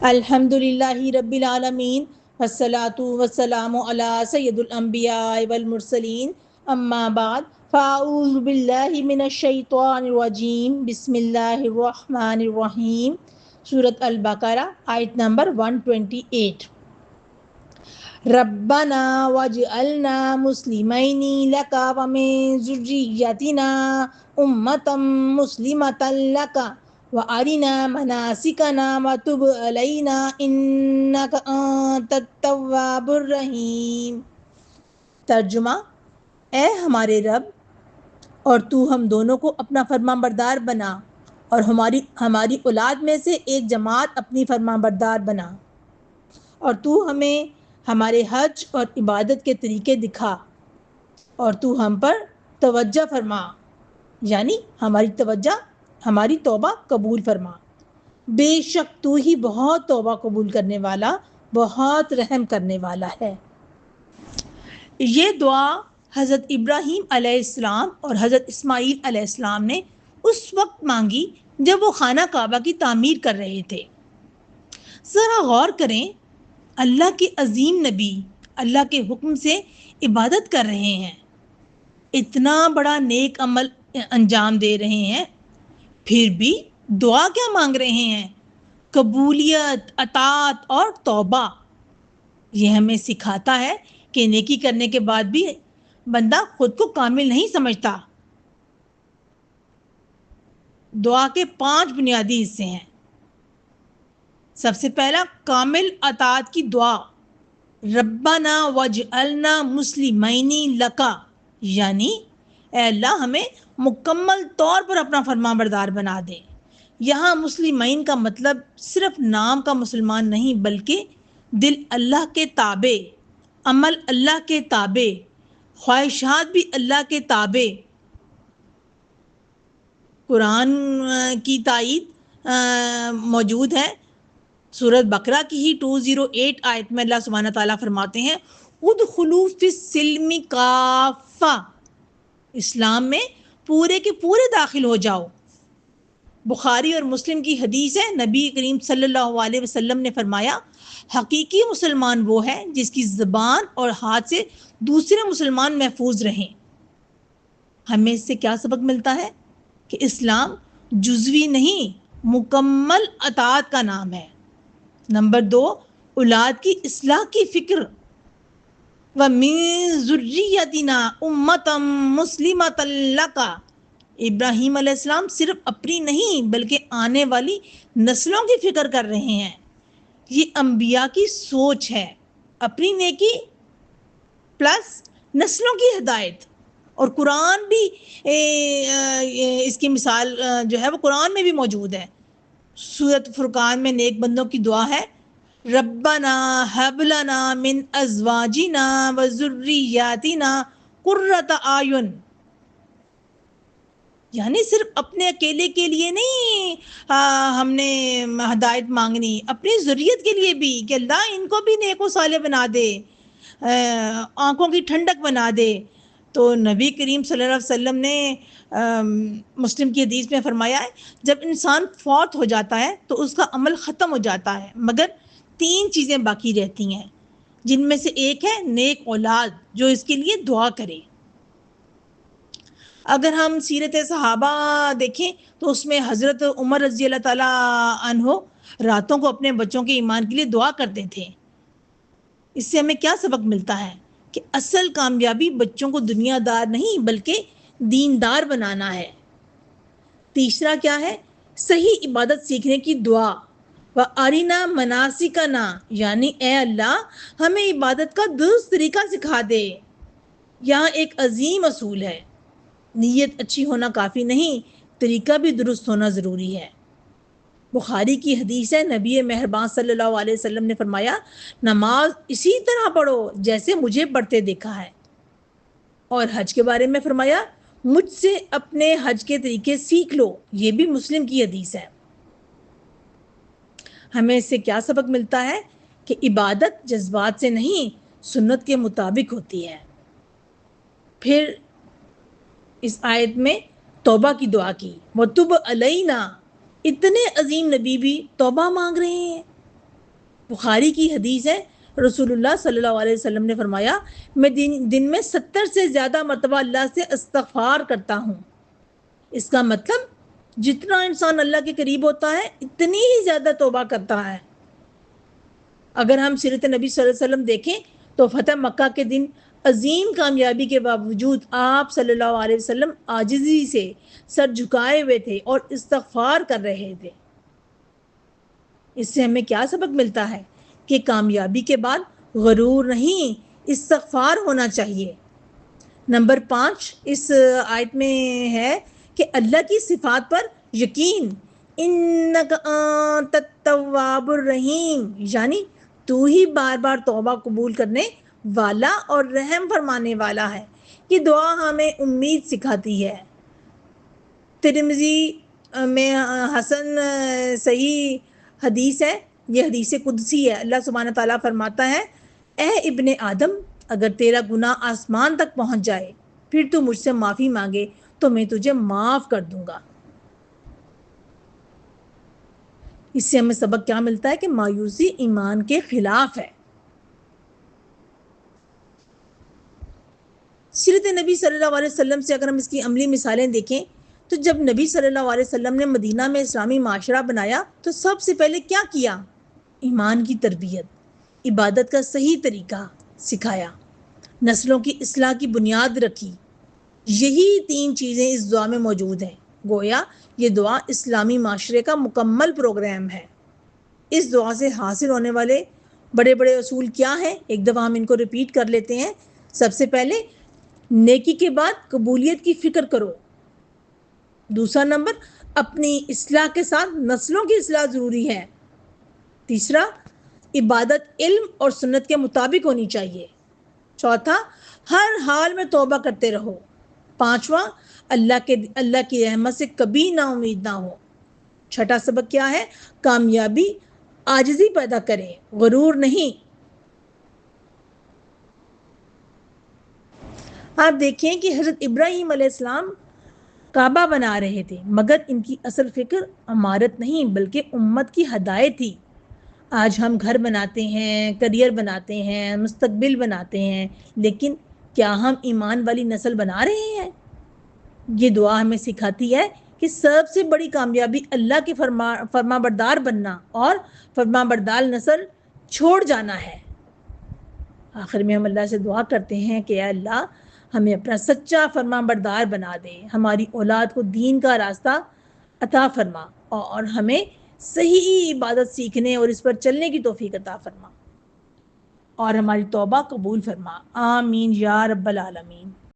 الحمدللہ رب العالمین والصلاة والسلام علی سید الانبیاء والمرسلین اما بعد فاعوذ باللہ من الشیطان الرجیم بسم اللہ الرحمن الرحیم سورۃ البقرہ آیت نمبر 128 ربنا واجعلنا مسلمین لک ومن ذریتنا امۃ مسلمۃ لک وَأَرِنَا مَنَاسِكَنَا وَتُبْ عَلَيْنَا إِنَّكَ أَنْتَ التَّوَّابُ الرَّحِيمُ۔ ترجمہ: اے ہمارے رب، اور تو ہم دونوں کو اپنا فرمان بردار بنا اور ہماری اولاد میں سے ایک جماعت اپنی فرمان بردار بنا، اور تو ہمیں ہمارے حج اور عبادت کے طریقے دکھا، اور تو ہم پر توجہ فرما، یعنی ہماری توبہ قبول فرما۔ بے شک تو ہی بہت توبہ قبول کرنے والا، بہت رحم کرنے والا ہے۔ یہ دعا حضرت ابراہیم علیہ السلام اور حضرت اسماعیل علیہ السلام نے اس وقت مانگی جب وہ خانہ کعبہ کی تعمیر کر رہے تھے۔ ذرا غور کریں، اللہ کے عظیم نبی اللہ کے حکم سے عبادت کر رہے ہیں، اتنا بڑا نیک عمل انجام دے رہے ہیں، پھر بھی دعا کیا مانگ رہے ہیں؟ قبولیت، اطاعت اور توبہ۔ یہ ہمیں سکھاتا ہے کہ نیکی کرنے کے بعد بھی بندہ خود کو کامل نہیں سمجھتا۔ دعا کے 5 بنیادی حصے ہیں۔ سب سے پہلا، کامل اطاعت کی دعا، ربنا واجعلنا مسلمین لکا، یعنی اے اللہ ہمیں مکمل طور پر اپنا فرمان بردار بنا دے۔ یہاں مسلمین کا مطلب صرف نام کا مسلمان نہیں، بلکہ دل اللہ کے تابع، عمل اللہ کے تابع، خواہشات بھی اللہ کے تابع۔ قرآن کی تائید موجود ہے۔ سورۃ بقرہ کی ہی 208 آیت میں اللہ سبحانہ تعالیٰ فرماتے ہیں ادخلوا فی السلم کافہ، اسلام میں پورے کے پورے داخل ہو جاؤ۔ بخاری اور مسلم کی حدیث ہے، نبی کریم صلی اللہ علیہ وسلم نے فرمایا حقیقی مسلمان وہ ہے جس کی زبان اور ہاتھ سے دوسرے مسلمان محفوظ رہیں۔ ہمیں اس سے کیا سبق ملتا ہے؟ کہ اسلام جزوی نہیں، مکمل اطاعت کا نام ہے۔ نمبر 2، اولاد کی اصلاح کی فکر، وَمِن ذُرِّيَّتِنَا أُمَّةً مُسْلِمَةً لَكَ۔ ابراہیم علیہ السلام صرف اپنی نہیں بلکہ آنے والی نسلوں کی فکر کر رہے ہیں۔ یہ انبیاء کی سوچ ہے، اپنی نیکی پلس نسلوں کی ہدایت۔ اور قرآن بھی اس کی مثال جو ہے وہ قرآن میں بھی موجود ہے۔ سورۃ فرقان میں نیک بندوں کی دعا ہے ربنا ہب لنا من ازواجنا وذریاتنا قرۃ اعین، یعنی صرف اپنے اکیلے کے لیے نہیں ہم نے ہدایت مانگنی، اپنی ذریت کے لیے بھی کہ اللہ ان کو بھی نیک و صالح بنا دے، آنکھوں کی ٹھنڈک بنا دے۔ تو نبی کریم صلی اللہ علیہ وسلم نے مسلم کی حدیث میں فرمایا ہے جب انسان فوت ہو جاتا ہے تو اس کا عمل ختم ہو جاتا ہے، مگر 3 چیزیں باقی رہتی ہیں، جن میں سے ایک ہے نیک اولاد جو اس کے لیے دعا کرے۔ اگر ہم سیرت صحابہ دیکھیں تو اس میں حضرت عمر رضی اللہ تعالیٰ عنہ راتوں کو اپنے بچوں کے ایمان کے لیے دعا کرتے تھے۔ اس سے ہمیں کیا سبق ملتا ہے؟ کہ اصل کامیابی بچوں کو دنیا دار نہیں بلکہ دیندار بنانا ہے۔ تیسرا کیا ہے؟ صحیح عبادت سیکھنے کی دعا، وَأَرِنَا مَنَاسِكَنَا، یعنی اے اللہ ہمیں عبادت کا درست طریقہ سکھا دے۔ یہاں ایک عظیم اصول ہے، نیت اچھی ہونا کافی نہیں، طریقہ بھی درست ہونا ضروری ہے۔ بخاری کی حدیث ہے، نبی مہربان صلی اللہ علیہ وسلم نے فرمایا نماز اسی طرح پڑھو جیسے مجھے پڑھتے دیکھا ہے۔ اور حج کے بارے میں فرمایا مجھ سے اپنے حج کے طریقے سیکھ لو، یہ بھی مسلم کی حدیث ہے۔ ہمیں اس سے کیا سبق ملتا ہے؟ کہ عبادت جذبات سے نہیں سنت کے مطابق ہوتی ہے۔ پھر اس آیت میں توبہ کی دعا کی، وَتُبْ عَلَيْنَا، اتنے عظیم نبی بھی توبہ مانگ رہے ہیں۔ بخاری کی حدیث ہے، رسول اللہ صلی اللہ علیہ وسلم نے فرمایا میں دن میں 70 سے زیادہ مرتبہ اللہ سے استغفار کرتا ہوں۔ اس کا مطلب جتنا انسان اللہ کے قریب ہوتا ہے اتنی ہی زیادہ توبہ کرتا ہے۔ اگر ہم سیرت نبی صلی اللہ علیہ وسلم دیکھیں تو فتح مکہ کے دن عظیم کامیابی کے باوجود آپ صلی اللہ علیہ وسلم عاجزی سے سر جھکائے ہوئے تھے اور استغفار کر رہے تھے۔ اس سے ہمیں کیا سبق ملتا ہے کہ کامیابی کے بعد غرور نہیں، استغفار ہونا چاہیے۔ نمبر 5 اس آیت میں ہے کہ اللہ کی صفات پر یقین، انک انت التواب الرحیم، یعنی تو ہی بار بار توبہ قبول کرنے والا اور رحم فرمانے والا ہے۔ یہ دعا ہمیں امید سکھاتی ہے۔ ترمذی میں حسن صحیح حدیث ہے، یہ حدیث قدسی ہے۔ اللہ سبحانہ تعالیٰ فرماتا ہے، اے ابن آدم، اگر تیرا گناہ آسمان تک پہنچ جائے پھر تو مجھ سے معافی مانگے تو میں تجھے معاف کر دوں گا۔ اس سے ہمیں سبق کیا ملتا ہے کہ مایوسی ایمان کے خلاف ہے۔ سیرت نبی صلی اللہ علیہ وسلم سے اگر ہم اس کی عملی مثالیں دیکھیں تو جب نبی صلی اللہ علیہ وسلم نے مدینہ میں اسلامی معاشرہ بنایا تو سب سے پہلے کیا کیا؟ ایمان کی تربیت، عبادت کا صحیح طریقہ سکھایا، نسلوں کی اصلاح کی بنیاد رکھی۔ یہی 3 چیزیں اس دعا میں موجود ہیں۔ گویا یہ دعا اسلامی معاشرے کا مکمل پروگرام ہے۔ اس دعا سے حاصل ہونے والے بڑے بڑے اصول کیا ہیں؟ ایک دفعہ ہم ان کو ریپیٹ کر لیتے ہیں۔ سب سے پہلے نیکی کے بعد قبولیت کی فکر کرو۔ دوسرا نمبر، اپنی اصلاح کے ساتھ نسلوں کی اصلاح ضروری ہے۔ تیسرا، عبادت علم اور سنت کے مطابق ہونی چاہیے۔ چوتھا، ہر حال میں توبہ کرتے رہو۔ پانچواں، اللہ کی رحمت سے کبھی نا امید نہ ہو۔ چھٹا سبق کیا ہے؟ کامیابی عاجزی پیدا کرے، غرور نہیں۔ آپ دیکھیں کہ حضرت ابراہیم علیہ السلام کعبہ بنا رہے تھے، مگر ان کی اصل فکر عمارت نہیں بلکہ امت کی ہدایت تھی۔ آج ہم گھر بناتے ہیں، کریئر بناتے ہیں، مستقبل بناتے ہیں، لیکن کیا ہم ایمان والی نسل بنا رہے ہیں؟ یہ دعا ہمیں سکھاتی ہے کہ سب سے بڑی کامیابی اللہ کے فرما بردار بننا اور فرما بردار نسل چھوڑ جانا ہے۔ آخر میں ہم اللہ سے دعا کرتے ہیں کہ اے اللہ ہمیں اپنا سچا فرما بردار بنا دے، ہماری اولاد کو دین کا راستہ عطا فرما اور ہمیں صحیح عبادت سیکھنے اور اس پر چلنے کی توفیق عطا فرما اور ہماری توبہ قبول فرما۔ آمین یا رب العالمین۔